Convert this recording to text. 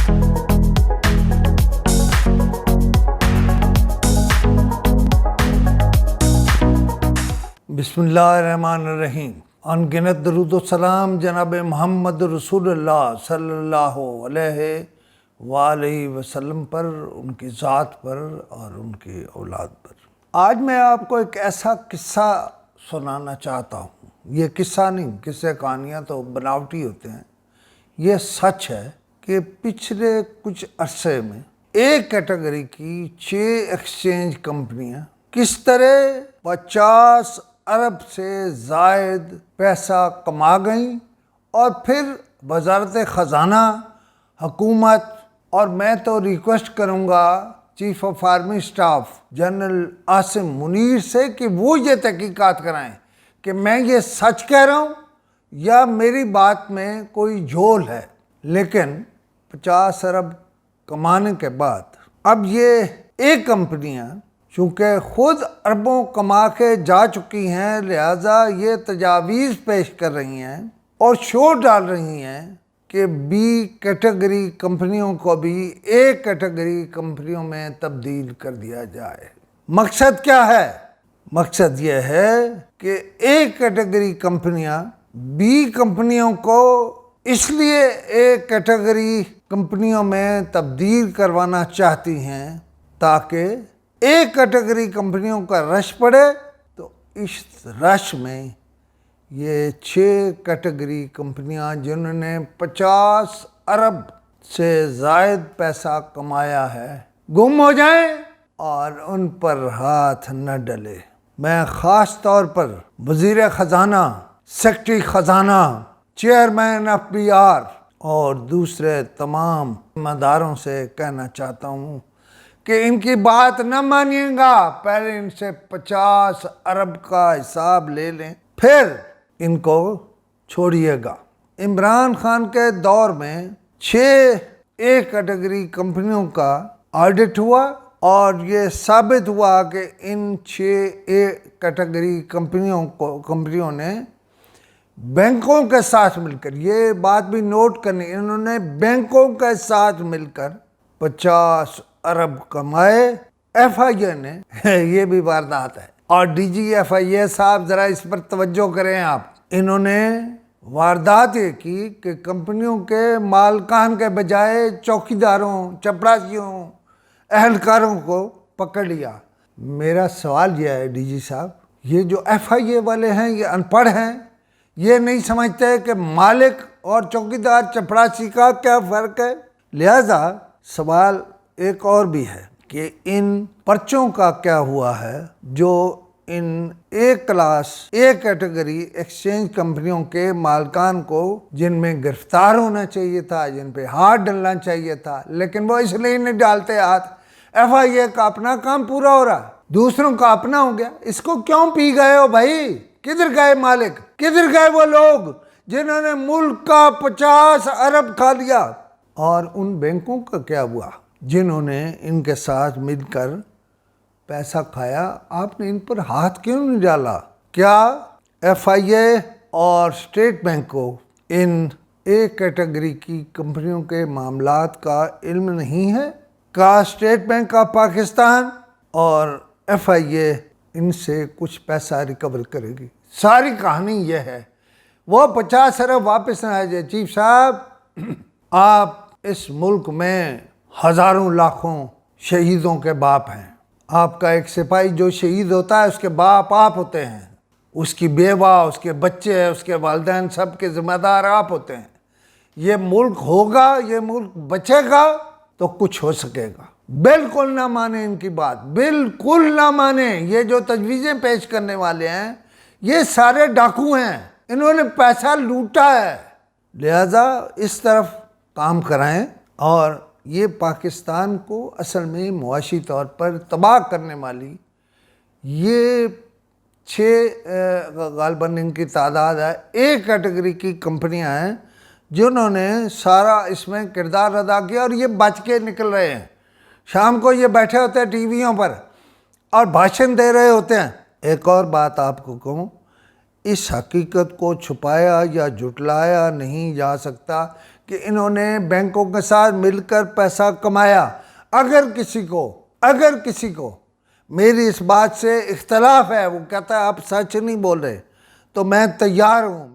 بسم اللہ الرحمن الرحیم۔ ان گنت درود و سلام جناب محمد رسول اللہ صلی اللہ علیہ وآلہ وسلم پر، ان کی ذات پر اور ان کی اولاد پر۔ آج میں آپ کو ایک ایسا قصہ سنانا چاہتا ہوں۔ یہ قصہ نہیں، قصے کہانیاں تو بناوٹی ہوتے ہیں۔ یہ سچ ہے کہ پچھلے کچھ عرصے میں ایک کیٹیگری کی 6 ایکسچینج کمپنیاں کس طرح 50 ارب سے زائد پیسہ کما گئیں، اور پھر وزارت خزانہ، حکومت، اور میں تو ریکویسٹ کروں گا chief of army staff general Asim Munir سے کہ وہ یہ تحقیقات کرائیں کہ میں یہ سچ کہہ رہا ہوں یا میری بات میں کوئی جھول ہے۔ لیکن 50 ارب کمانے کے بعد اب یہ ایک کمپنیاں چونکہ خود اربوں کما کے جا چکی ہیں، لہٰذا یہ تجاویز پیش کر رہی ہیں اور شور ڈال رہی ہیں کہ بی کیٹیگری کمپنیوں کو بھی ایک کیٹیگری کمپنیوں میں تبدیل کر دیا جائے۔ مقصد کیا ہے؟ مقصد یہ ہے کہ ایک کیٹیگری کمپنیاں بی کمپنیوں کو اس لیے ایک کیٹیگری کمپنیوں میں تبدیل کروانا چاہتی ہیں تاکہ ایک کیٹیگری کمپنیوں کا رش پڑے، تو اس رش میں یہ 6 کیٹیگری کمپنیاں جنہوں نے 50 ارب سے زائد پیسہ کمایا ہے گم ہو جائیں اور ان پر ہاتھ نہ ڈلے۔ میں خاص طور پر وزیر خزانہ، سیکرٹری خزانہ، چیئرمین FBR اور دوسرے تمام مداروں سے کہنا چاہتا ہوں کہ ان کی بات نہ مانیے گا، پہلے ان سے 50 ارب کا حساب لے لیں، پھر ان کو چھوڑیے گا۔ عمران خان کے دور میں 6 ایک کیٹیگری کمپنیوں کا آڈٹ ہوا اور یہ ثابت ہوا کہ ان 6 ایک کیٹیگری کمپنیوں نے بینکوں کے ساتھ مل کر، یہ بات بھی نوٹ کرنی، انہوں نے بینکوں کے ساتھ مل کر 50 ارب کمائے۔ FIA نے یہ بھی واردات ہے، اور DG FIA صاحب ذرا اس پر توجہ کریں آپ، انہوں نے واردات یہ کی کہ کمپنیوں کے مالکان کے بجائے چوکیداروں، چپڑاسیوں، اہلکاروں کو پکڑ لیا۔ میرا سوال یہ ہے DG صاحب، یہ جو FIA والے ہیں یہ ان پڑھ ہیں، یہ نہیں سمجھتے کہ مالک اور چوکیدار چپڑاسی کا کیا فرق ہے؟ لہذا سوال ایک اور بھی ہے کہ ان پرچوں کا کیا ہوا ہے جو ان ایک کلاس، ایک کیٹیگری ایکسچینج کمپنیوں کے مالکان کو، جن میں گرفتار ہونا چاہیے تھا، جن پہ ہاتھ ڈلنا چاہیے تھا، لیکن وہ اس لیے نہیں ڈالتے ہاتھ۔ FIA کا اپنا کام پورا ہو رہا، دوسروں کا اپنا ہو گیا۔ اس کو کیوں پی گئے ہو بھائی؟ کدھر گئے مالک؟ کدھر گئے وہ لوگ جنہوں نے ملک کا 50 ارب کھا لیا؟ اور ان بینکوں کا کیا ہوا جنہوں نے ان کے ساتھ مل کر پیسہ کھایا؟ آپ نے ان پر ہاتھ کیوں نہیں ڈالا؟ کیا FIA اور اسٹیٹ بینک کو ان ایک کیٹیگری کی کمپنیوں کے معاملات کا علم نہیں ہے؟ کیا اسٹیٹ بینک آف پاکستان اور FIA ان سے کچھ پیسہ ریکور کرے گی؟ ساری کہانی یہ ہے، وہ 50 ارب واپس نہ آ جائے۔ چیف صاحب، آپ اس ملک میں ہزاروں لاکھوں شہیدوں کے باپ ہیں۔ آپ کا ایک سپاہی جو شہید ہوتا ہے اس کے باپ آپ ہوتے ہیں، اس کی بیوہ، اس کے بچے، اس کے والدین، سب کے ذمہ دار آپ ہوتے ہیں۔ یہ ملک ہوگا، یہ ملک بچے گا تو کچھ ہو سکے گا۔ بالکل نہ مانیں ان کی بات، بالکل نہ مانیں۔ یہ جو تجویزیں پیش کرنے والے ہیں یہ سارے ڈاکو ہیں، انہوں نے پیسہ لوٹا ہے۔ لہذا اس طرف کام کرائیں، اور یہ پاکستان کو اصل میں معاشی طور پر تباہ کرنے والی یہ 6 غالباً ان کی تعداد ہے، ایک کیٹیگری کی کمپنیاں ہیں جنہوں نے سارا اس میں کردار ادا کیا، اور یہ بچ کے نکل رہے ہیں۔ شام کو یہ بیٹھے ہوتے ہیں ٹی ویوں پر اور بھاشن دے رہے ہوتے ہیں۔ ایک اور بات آپ کو کہوں، اس حقیقت کو چھپایا یا جھٹلایا نہیں جا سکتا کہ کہ انہوں نے بینکوں کے ساتھ مل کر پیسہ کمایا۔ اگر کسی کو میری اس بات سے اختلاف ہے، وہ کہتا ہے آپ سچ نہیں بول رہے، تو میں تیار ہوں